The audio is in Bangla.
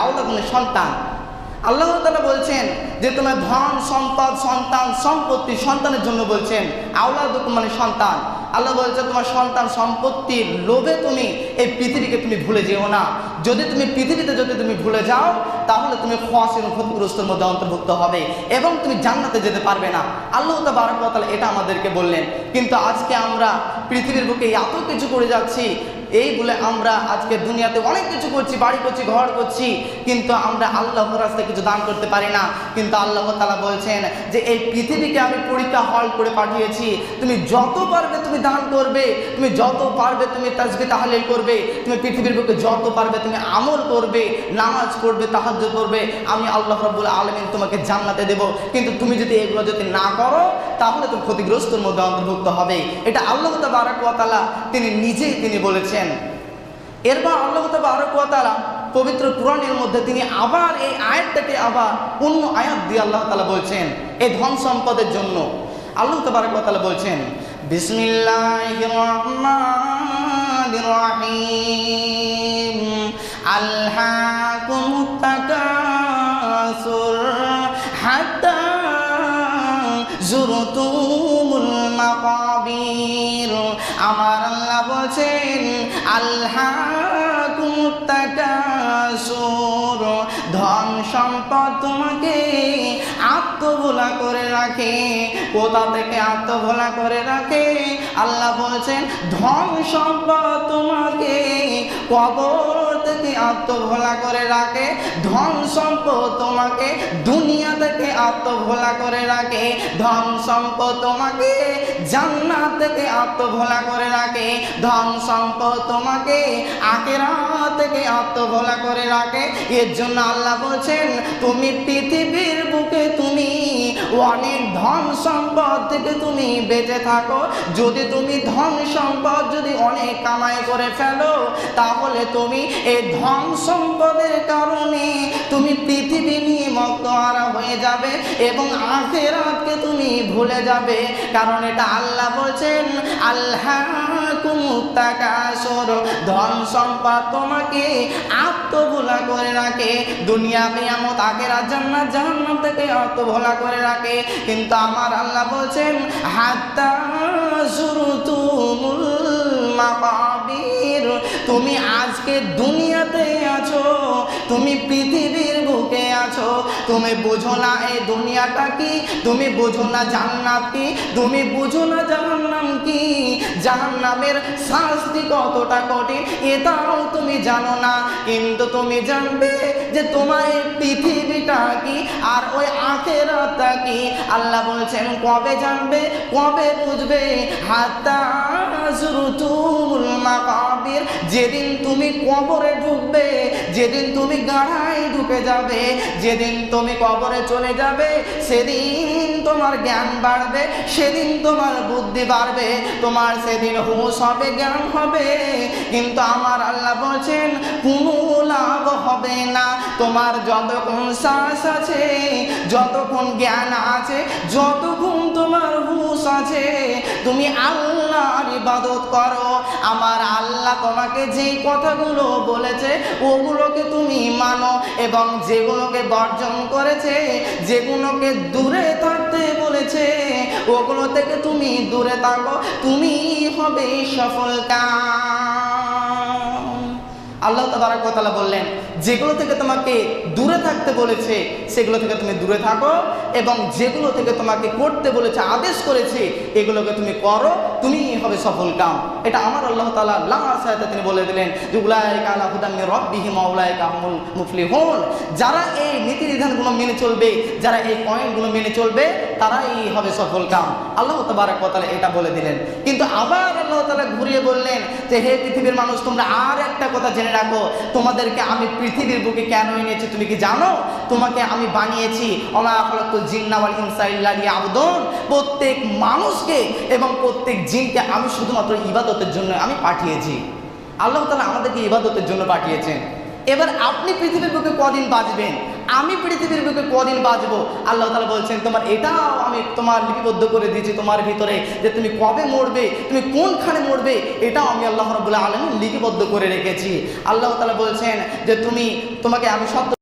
আওলাদ মানে সন্তান। আল্লাহ তাআলা বলছেন যে তোমার ধন সম্পদ সন্তান সম্পত্তি সন্তানের জন্য বলছেন, আওলাদুকুম মানে সন্তান। আল্লাহ বলছে তোমার সন্তান সম্পত্তির লোভে তুমি এই পৃথিবীকে তুমি ভুলে যেও না। যদি তুমি পৃথিবীতে যদি তুমি ভুলে যাও তাহলে তুমি খাসির ক্ষতিগ্রস্তের মধ্যে অন্তর্ভুক্ত হবে এবং তুমি জান্নাতে যেতে পারবে না। আল্লাহ তাবারক ওয়া তাআলা এটা আমাদেরকে বললেন। কিন্তু আজকে আমরা পৃথিবীর বুকে এত কিছু করে যাচ্ছি, এই বলে আমরা আজকে দুনিয়াতে অনেক কিছু করছি, বাড়ি করছি, ঘর করছি, কিন্তু আমরা আল্লাহর রাস্তায় কিছু দান করতে পারি না। কিন্তু আল্লাহ তাআলা বলছেন যে এই পৃথিবীকে আমি পরীক্ষা হল করে পাঠিয়েছি, তুমি যত পারবে তুমি দান করবে, তুমি যত পারবে তুমি তাসবিহ তাহলিল করবে, তুমি পৃথিবীর বুকে যত পারবে তুমি আমল করবে, নামাজ পড়বে, তাহাজ্জুদ করবে, আমি আল্লাহ রাব্বুল আলামিন তোমাকে জান্নাতে দেব। কিন্তু তুমি যদি এগুলো যদি না করো তাহলে তুমি ক্ষতিগ্রস্তের মধ্যে অন্তর্ভুক্ত হবে। এটা আল্লাহ তাবারক ওয়া তাআলা তিনি নিজেই তিনি বলেছেন। এরপর আল্লাহ তাবারক ওয়া তাআলা পবিত্র কুরআনের মধ্যে তিনি আবার এই আয়াতটাকে আবার অন্য আয়াত দিয়ে আল্লাহ তাআলা বলছেন এই ধন সম্পদের জন্য। আল্লাহ তাবারক ওয়া তাআলা বলছেন বিসমিল্লাহির রহমানির রহিম আলহাকুমুত তাকাসুর হাত্তা যুরতুমুল মাকাবির। আমার আল্লাহ বলছেন আলহাকুমুত তাকাসুর, ধন সম্পদ তোমাকে আত্মভোলা করে রাখে। কোথা থেকে আত্মভোলা করে রাখে? আল্লাহ বলছেন ধন সম্পদ তোমাকে কবর থেকে আত্মভোলা করে রাখে, ধন সম্পদ তোমাকে দুনিয়া থেকে আত্মভোলা করে রাখে, ধন সম্পদ তোমাকে জান্নাত থেকে আত্মভোলা করে রাখে, ধন সম্পদ তোমাকে আখিরাত থেকে আত্মভোলা করে রাখে। এর জন্য আল্লাহ বলছেন তুমি পৃথিবীর বুকে তুমি অনেক ধন সম্পদ থেকে তুমি বেঁচে থাকো। যদি তুমি ধন সম্পদ যদি অনেক কামাই করে ফেলো তাহলে তুমি এই ধন সম্পদের কারণে তুমি পৃথিবী নিয়ে মগ্নহারা হয়ে যাবে এবং আখিরাতকে তুমি ভুলে যাবে। কারণ এটা আল্লাহ বলছেন আলহাকুমুত তাকাসুর, ধন সম্পদ তোমাকে আত্মভোলা করে রাখে, দুনিয়া কিয়ামত আখিরাত জান্নাত জাহান্নাম থেকে আত্মভোলা করে রাখে। কিন্তু আমার আল্লাহ বলছেন হাত্তা যুরতুমুল মাকাবির, তুমি আজকে দুনিয়াতে আছো, তুমি পৃথিবীর বুকে আছো, তুমি বুঝো না এই দুনিয়াটা কি, তুমি বুঝো না জান্নাত কি, তুমি বুঝো না জাহান্নাম কি, জাহান্নামের শাস্তি কতটা কঠিন এটাও তুমি জানো না। কিন্তু তুমি জানবে যে তোমার এই পৃথিবীটা কি আর ওই আখিরাতটা কি। আল্লাহ বলছেন কবে জানবে, কবে বুঝবে? হাত্তা যুরতুমুল মাকাবির, যেদিন তুমি কবরে ঢুকবে, যেদিন তুমি গাড়ায় ঢুকে যাবে, যেদিন তুমি কবরে চলে যাবে সেদিন তোমার জ্ঞান বাড়বে, সেদিন তোমার বুদ্ধি বাড়বে, তোমার সেদিন হুঁশ হবে, জ্ঞান হবে। কিন্তু আমার আল্লাহ বলছেন কোনো লাভ হবে না। তোমার যতক্ষণ শ্বাস আছে, যতক্ষণ জ্ঞান আছে, যতক্ষণ তোমার হুঁশ আছে, তুমি আল্লাহর ইবাদত করো। আমার আল্লাহ তোমাকে যেই কথাগুলো বলেছে ওগুলোকে তুমি মানো এবং যেগুলোকে বর্জন করেছে, যেগুলোকে দূরে থাকতে বলেছে ওগুলো থেকে তুমি দূরে থাকো, তুমি হবে সফলকাম। আল্লাহ তাবারক ওয়া তাআলা বললেন যেগুলো থেকে তোমাকে দূরে থাকতে বলেছে সেগুলো থেকে তুমি দূরে থাকো এবং যেগুলো থেকে তোমাকে করতে বলেছে, আদেশ করেছে, এগুলোকে তুমি করো, তুমি হবে সফলকাম। এটা আমার আল্লাহ তাআলা লাস্ট আয়াতে তিনি বলে দিলেন যে উলাইকা আলা হুদাম মির রাব্বিহিম ওয়া উলাইকা হুমুল মুফলিহুন, যারা এই নীতিবিধানগুলো মেনে চলবে, যারা এই পয়েন্টগুলো মেনে চলবে তারাই হবে সফলকাম। আল্লাহ তাবারক ওয়া তাআলা এটা বলে দিলেন। কিন্তু আবার আল্লাহ তাআলা ঘুরিয়ে বললেন যে হে পৃথিবীর মানুষ, তোমরা আর একটা কথা জেনে রাখো, তোমাদেরকে আমি পৃথিবীর বুকে কেন এনেছি তুমি কি জানো? তোমাকে আমি বানিয়েছি ওমা খালাকুল জিন্না ওয়াল ইনসা ইল্লা লিয়াবুদুন, প্রত্যেক মানুষকে এবং প্রত্যেক জিনকে আমি শুধুমাত্র ইবাদতের জন্য আমি পাঠিয়েছি। আল্লাহ তাআলা আমাদেরকে ইবাদতের জন্য পাঠিয়েছেন। এবার আপনি পৃথিবীর বুকে কদিন বাঁচবেন? আমি পৃথিবীর বুকে কদিন বাঁচবো, আল্লাহ তাআলা বলছেন তোমার এটাও আমি তোমার লিপিবদ্ধ করে দিয়েছি তোমার ভিতরে, যে তুমি কবে মরবে, তুমি কোনখানে মরবে, এটাও আমি আল্লাহ রাব্বুল আলামিন লিপিবদ্ধ করে রেখেছি। আল্লাহ তাআলা বলছেন যে তোমাকে আমি সব